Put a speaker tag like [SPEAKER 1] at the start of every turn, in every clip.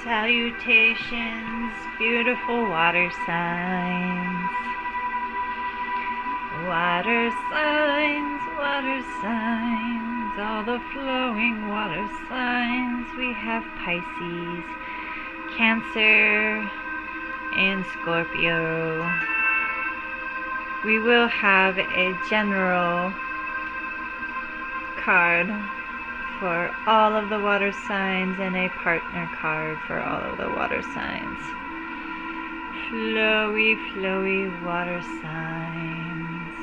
[SPEAKER 1] Salutations, beautiful water signs. Water signs, all the flowing water signs. We have Pisces, Cancer, and Scorpio. We will have a general card for all of the water signs and a partner card for all of the water signs. Flowy, flowy water signs.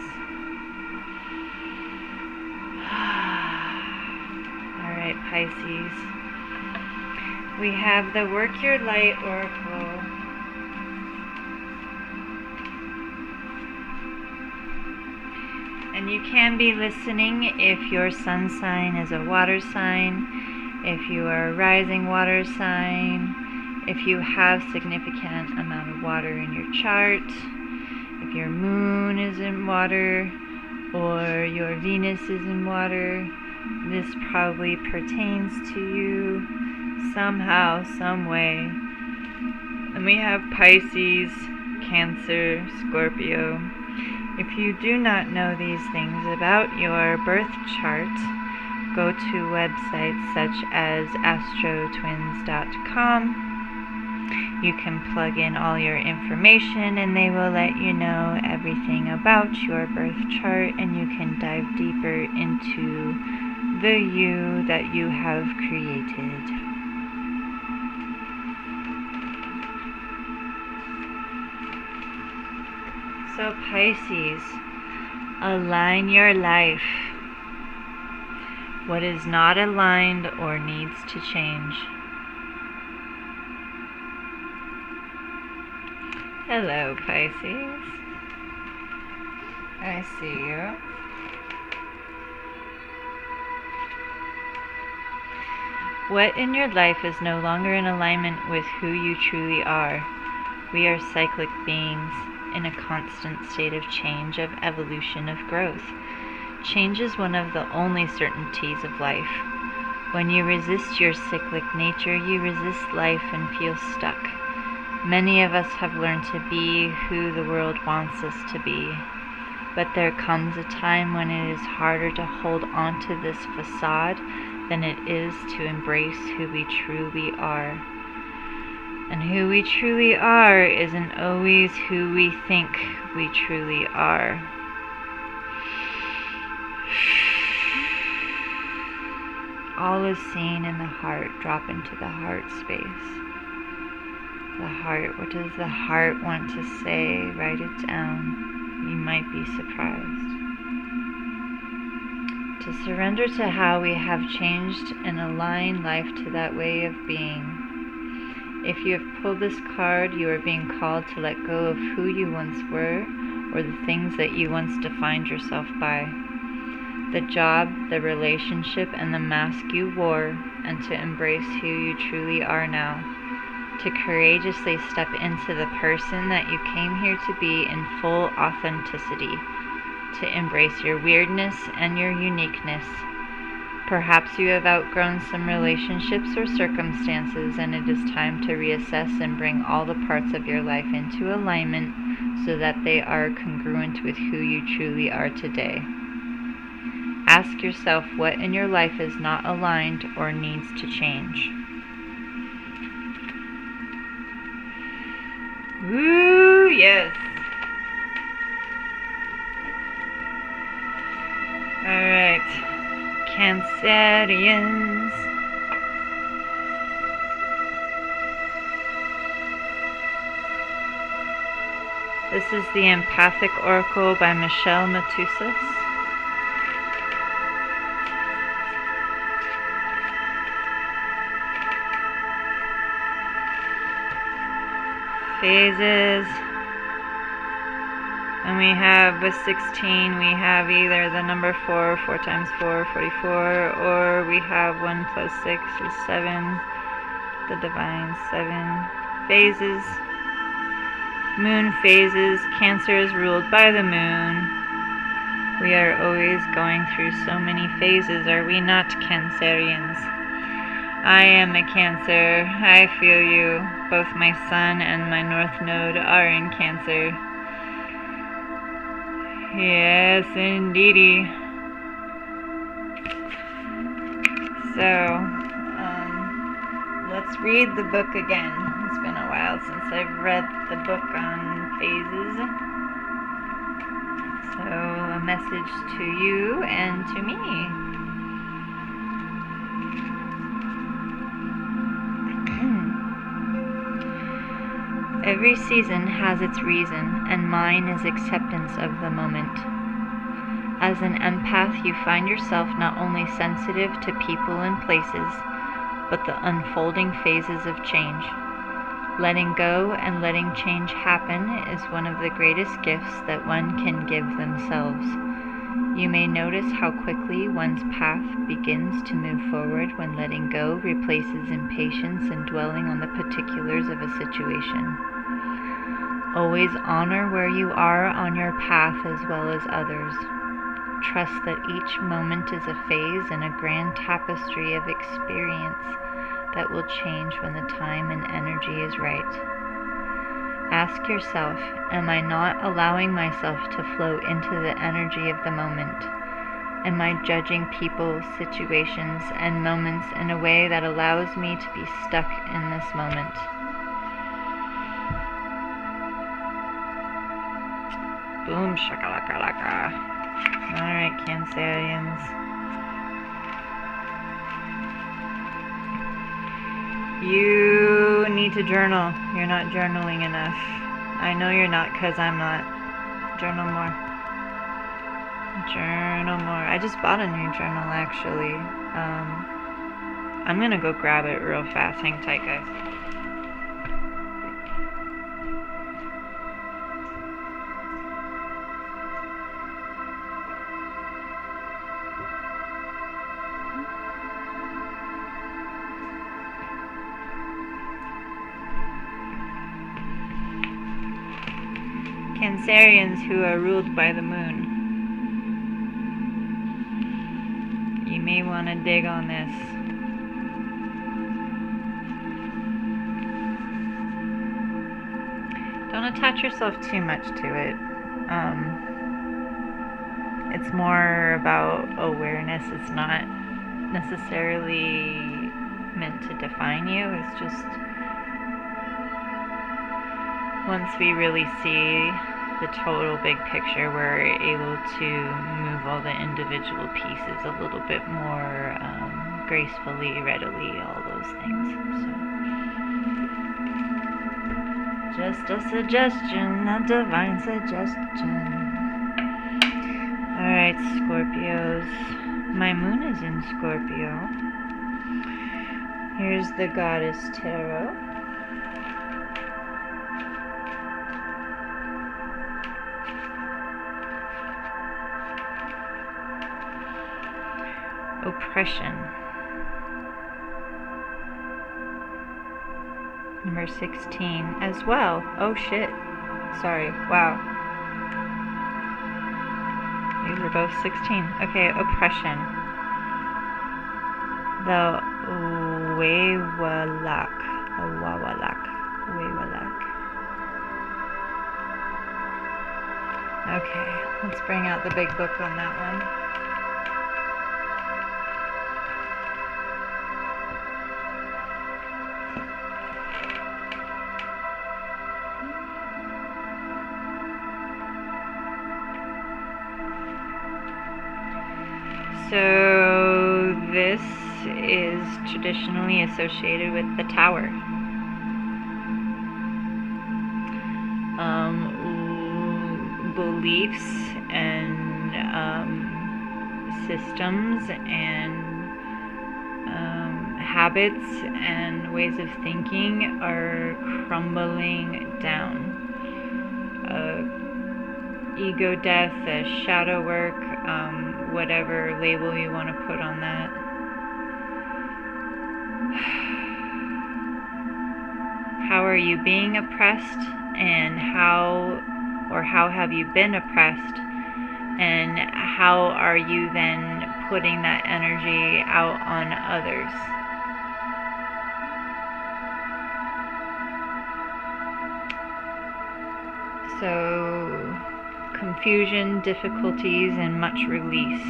[SPEAKER 1] Alright, Pisces. We have the Work Your Light Oracle. And you can be listening if your sun sign is a water sign, if you are a rising water sign, if you have significant amount of water in your chart, if your moon is in water, or your Venus is in water. This probably pertains to you somehow, some way. And we have Pisces, Cancer, Scorpio. If you do not know these things about your birth chart, go to websites such as astrotwins.com. You can plug in all your information and they will let you know everything about your birth chart, and you can dive deeper into the you that you have created. So Pisces, align your life. What is not aligned or needs to change. Hello, Pisces. I see you. What in your life is no longer in alignment with who you truly are? We are cyclic beings in a constant state of change, of evolution, of growth. Change is one of the only certainties of life. When you resist your cyclic nature, you resist life and feel stuck. Many of us have learned to be who the world wants us to be, but there comes a time when it is harder to hold on to this facade than it is to embrace who we truly are. And who we truly are isn't always who we think we truly are. All is seen in the heart. Drop into the heart space. The heart. What does the heart want to say? Write it down. You might be surprised. To surrender to how we have changed and align life to that way of being. If you have pulled this card, you are being called to let go of who you once were or the things that you once defined yourself by. The job, the relationship, and the mask you wore, and to embrace who you truly are now. To courageously step into the person that you came here to be in full authenticity. To embrace your weirdness and your uniqueness. Perhaps you have outgrown some relationships or circumstances, and it is time to reassess and bring all the parts of your life into alignment so that they are congruent with who you truly are today. Ask yourself what in your life is not aligned or needs to change. Woo, yes. All right. Cancerians. This is the Empathic Oracle by Michelle Matusas. Phases. And we have with 16, we have either the number 4, 4 times 4, 44, or we have 1 plus 6 is 7, the divine 7. Phases. Moon phases. Cancer is ruled by the moon. We are always going through so many phases, are we not, Cancerians? I am a Cancer. I feel you. Both my sun and my north node are in Cancer. Yes, indeedy. So, let's read the book again. It's been a while since I've read the book on phases. So, a message to you and to me. Every season has its reason, and mine is acceptance of the moment. As an empath, you find yourself not only sensitive to people and places, but the unfolding phases of change. Letting go and letting change happen is one of the greatest gifts that one can give themselves. You may notice how quickly one's path begins to move forward when letting go replaces impatience and dwelling on the particulars of a situation. Always honor where you are on your path as well as others. Trust that each moment is a phase in a grand tapestry of experience that will change when the time and energy is right. Ask yourself, am I not allowing myself to flow into the energy of the moment? Am I judging people, situations, and moments in a way that allows me to be stuck in this moment? Boom, shakalaka. Alright, Cancerians. You need to journal. You're not journaling enough. I know you're not, because I'm not. Journal more. Journal more. I just bought a new journal, actually. I'm gonna go grab it real fast. Hang tight, guys. Cancerians who are ruled by the moon. You may want to dig on this. Don't attach yourself too much to it. It's more about awareness. It's not necessarily meant to define you. It's just once we really see the total big picture, we're able to move all the individual pieces a little bit more gracefully, readily, all those things. So, just a suggestion, a divine suggestion. Alright, Scorpios. My moon is in Scorpio. Here's the Goddess Tarot. Oppression. Number 16 as well. Oh shit. Sorry. Wow. These are both 16. Okay, oppression. The Wawalak. Okay, let's bring out the big book on that one. So this is traditionally associated with the tower. Beliefs and systems and habits and ways of thinking are crumbling down. Ego death, shadow work, whatever label you want to put on that. How are you being oppressed, and how have you been oppressed, and how are you then putting that energy out on others? So, confusion, difficulties, and much release.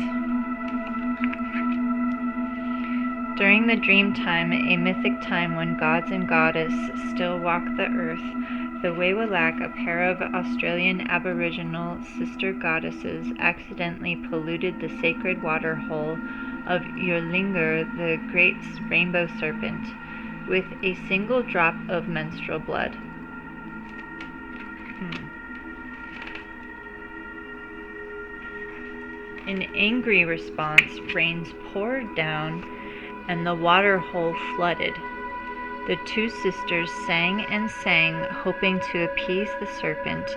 [SPEAKER 1] During the dream time, a mythic time when gods and goddess still walk the earth, the Wholistics, a pair of Australian Aboriginal sister goddesses, accidentally polluted the sacred water hole of Yurlingur, the great rainbow serpent, with a single drop of menstrual blood. In angry response, rains poured down and the water hole flooded. The two sisters sang and sang, hoping to appease the serpent,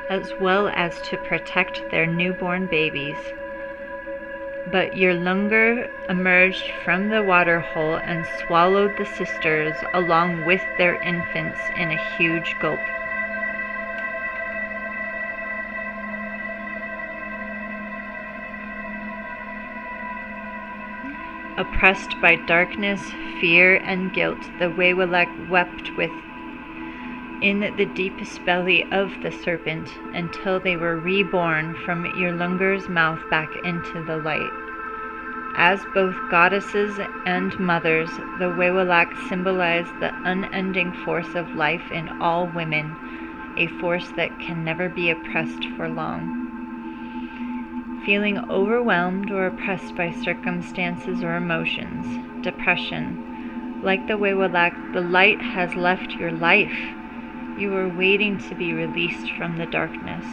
[SPEAKER 1] as well as to protect their newborn babies. But Yurlingur emerged from the water hole and swallowed the sisters along with their infants in a huge gulp. Oppressed by darkness, fear, and guilt, the Wholistics wept in the deepest belly of the serpent until they were reborn from Yurlingur's mouth back into the light. As both goddesses and mothers, the Wholistics symbolize the unending force of life in all women, a force that can never be oppressed for long. Feeling overwhelmed or oppressed by circumstances or emotions, depression. Like the Wholistics, the light has left your life. You are waiting to be released from the darkness,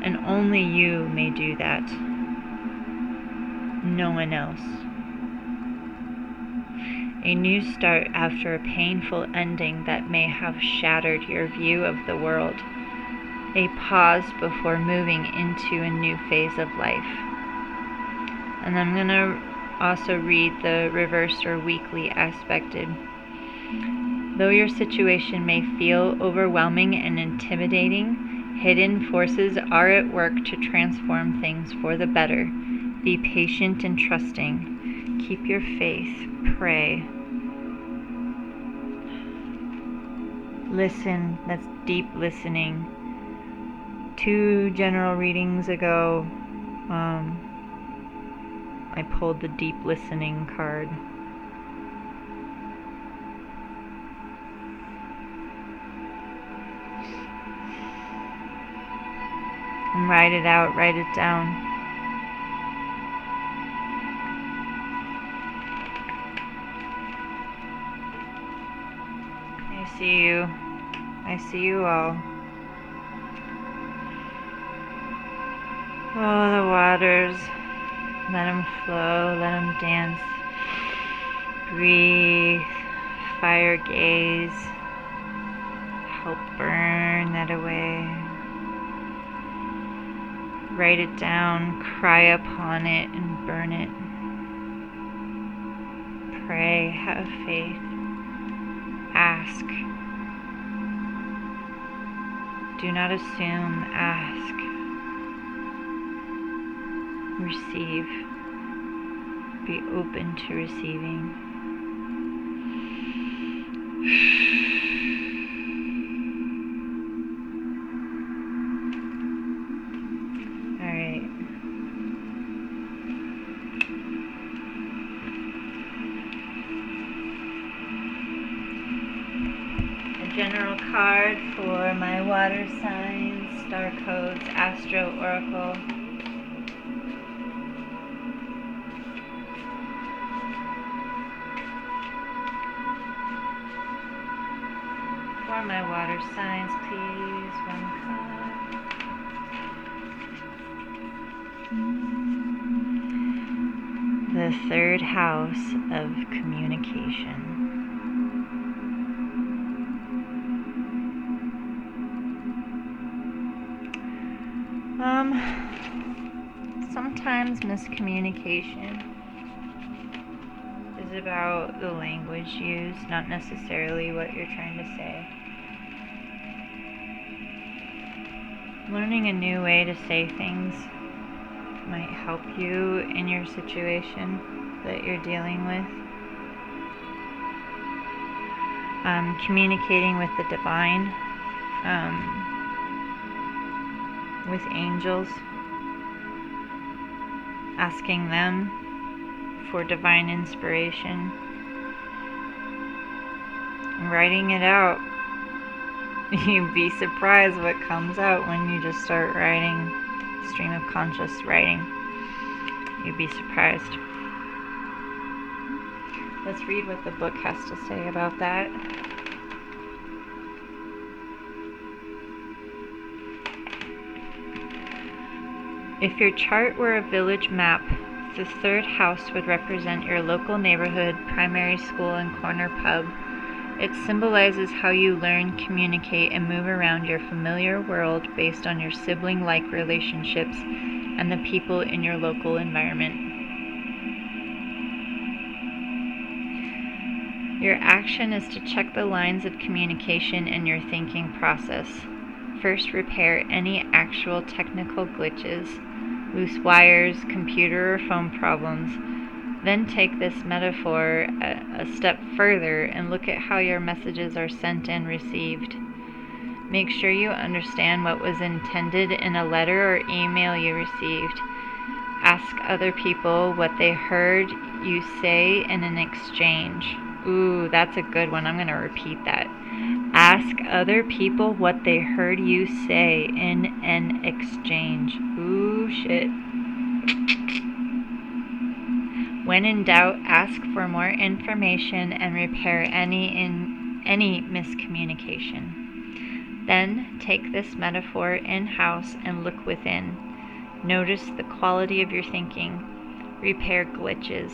[SPEAKER 1] and only you may do that. No one else. A new start after a painful ending that may have shattered your view of the world. A pause before moving into a new phase of life. And I'm going to also read the reversed or weekly aspected. Though your situation may feel overwhelming and intimidating, hidden forces are at work to transform things for the better. Be patient and trusting. Keep your faith. Pray. Listen. That's deep listening. 2 general readings ago, I pulled the deep listening card. And write it out, write it down. I see you. I see you all. Oh, the waters. Let them flow, let them dance. Breathe. Fire gaze. Help burn that away. Write it down, cry upon it, and burn it. Pray, have faith. Ask. Do not assume, ask. Receive. Be open to receiving. All right. A general card for my water signs, star codes, astro oracle. For my water signs, please, one card. The 3rd house of communication. Sometimes miscommunication is about the language used, not necessarily what you're trying to say. Learning a new way to say things might help you in your situation that you're dealing with. Communicating with the divine. with angels, asking them for divine inspiration, and writing it out. You'd be surprised what comes out when you just start writing, stream of conscious writing. You'd be surprised. Let's read what the book has to say about that. If your chart were a village map, the third house would represent your local neighborhood, primary school, and corner pub. It symbolizes how you learn, communicate, and move around your familiar world based on your sibling-like relationships and the people in your local environment. Your action is to check the lines of communication in your thinking process. First, repair any actual technical glitches, loose wires, computer or phone problems. Then take this metaphor a step further and look at how your messages are sent and received. Make sure you understand what was intended in a letter or email you received. Ask other people what they heard you say in an exchange. Ooh, that's a good one. I'm going to repeat that. Ask other people what they heard you say in an exchange. Ooh, shit. When in doubt, ask for more information and repair any miscommunication. Then take this metaphor in-house and look within. Notice the quality of your thinking. Repair glitches.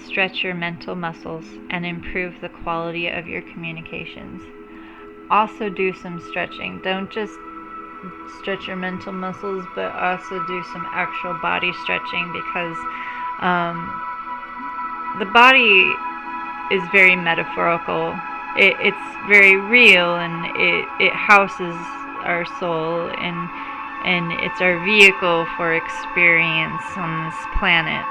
[SPEAKER 1] Stretch your mental muscles and improve the quality of your communications. Also do some stretching. Don't just stretch your mental muscles, but also do some actual body stretching, because the body is very metaphorical. It's very real, and it houses our soul, and it's our vehicle for experience on this planet.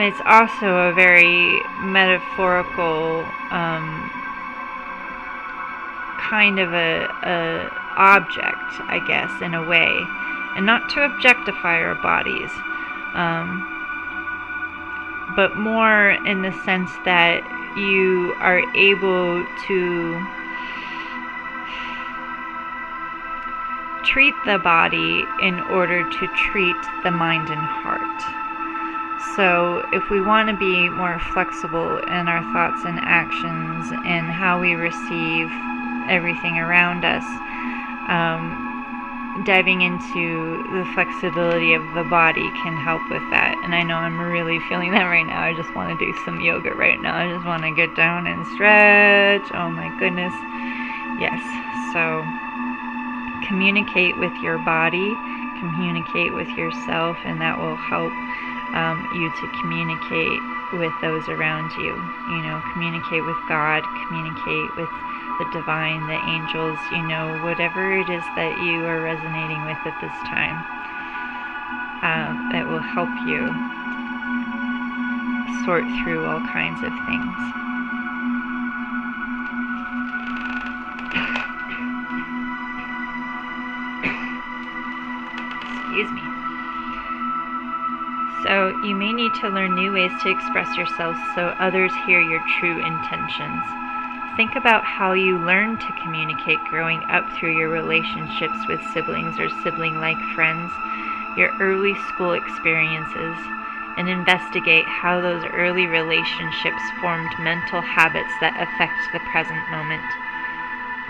[SPEAKER 1] It's also a very metaphorical kind of a object, I guess, in a way, and not to objectify our bodies, but more in the sense that you are able to treat the body in order to treat the mind and heart. So if we want to be more flexible in our thoughts and actions and how we receive everything around us, diving into the flexibility of the body can help with that. And I know I'm really feeling that right now. I just want to do some yoga right now. I just want to get down and stretch. Oh my goodness. Yes. So communicate with your body, communicate with yourself, and that will help you to communicate with those around you. You know, communicate with God, communicate with the divine, the angels, you know, whatever it is that you are resonating with at this time, that will help you sort through all kinds of things. Excuse me. So you may need to learn new ways to express yourself so others hear your true intentions. Think about how you learned to communicate growing up through your relationships with siblings or sibling-like friends, your early school experiences, and investigate how those early relationships formed mental habits that affect the present moment.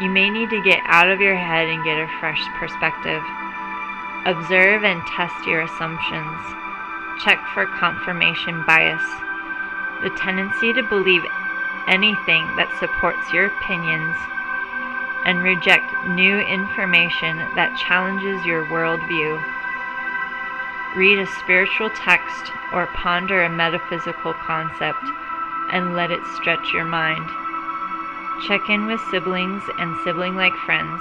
[SPEAKER 1] You may need to get out of your head and get a fresh perspective. Observe and test your assumptions. Check for confirmation bias, the tendency to believe anything that supports your opinions, and reject new information that challenges your worldview. Read a spiritual text or ponder a metaphysical concept and let it stretch your mind. Check in with siblings and sibling-like friends.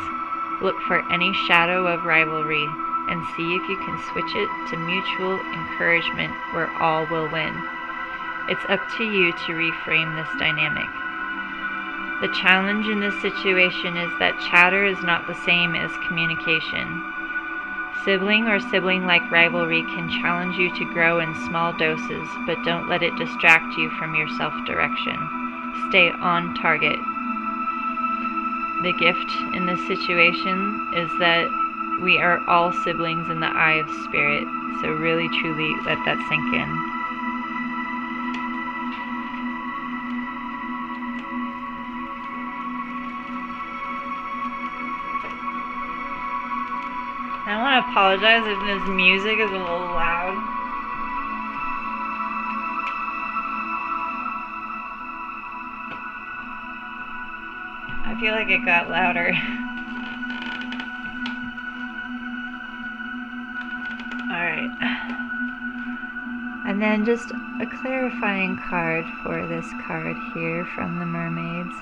[SPEAKER 1] Look for any shadow of rivalry and see if you can switch it to mutual encouragement where all will win. It's up to you to reframe this dynamic. The challenge in this situation is that chatter is not the same as communication. Sibling or sibling-like rivalry can challenge you to grow in small doses, but don't let it distract you from your self-direction. Stay on target. The gift in this situation is that we are all siblings in the eye of spirit, so really truly let that sink in. I want to apologize if this music is a little loud. I feel like it got louder. Alright. And then just a clarifying card for this card here from the mermaids.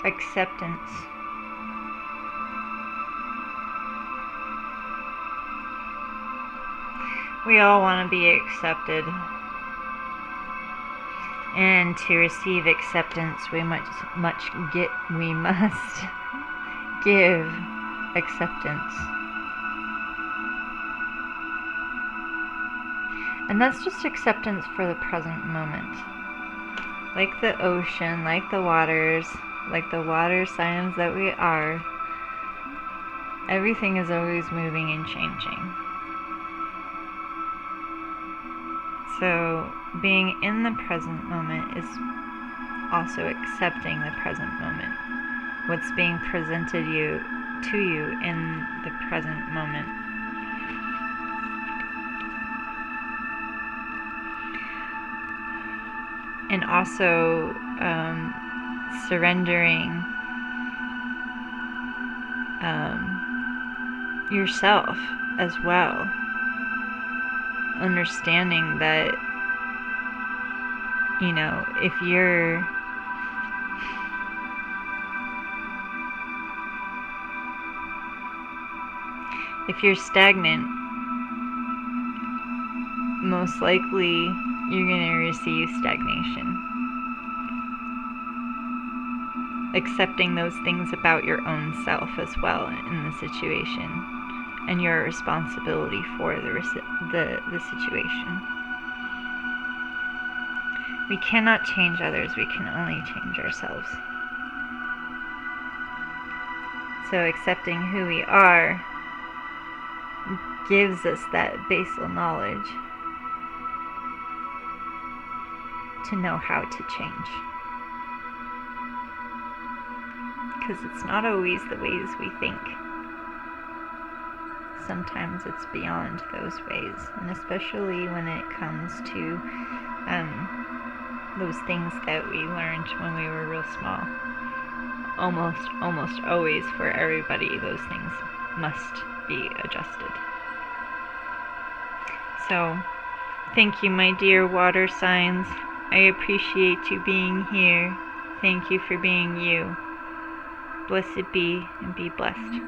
[SPEAKER 1] Acceptance. We all want to be accepted. And to receive acceptance, we must give acceptance. And that's just acceptance for the present moment. Like the ocean, like the waters, like the water signs that we are, everything is always moving and changing. So being in the present moment is also accepting the present moment. What's being presented to you in the present moment. And also surrendering yourself as well. Understanding that, you know, if you're stagnant, most likely you're going to receive stagnation. Accepting those things about your own self as well in the situation, and your responsibility for the situation. We cannot change others, we can only change ourselves. So accepting who we are gives us that basal knowledge to know how to change. Because it's not always the ways we think. Sometimes it's beyond those ways, and especially when it comes to those things that we learned when we were real small. Almost always for everybody, those things must be adjusted. So, thank you, my dear water signs. I appreciate you being here. Thank you for being you. Blessed be and be blessed.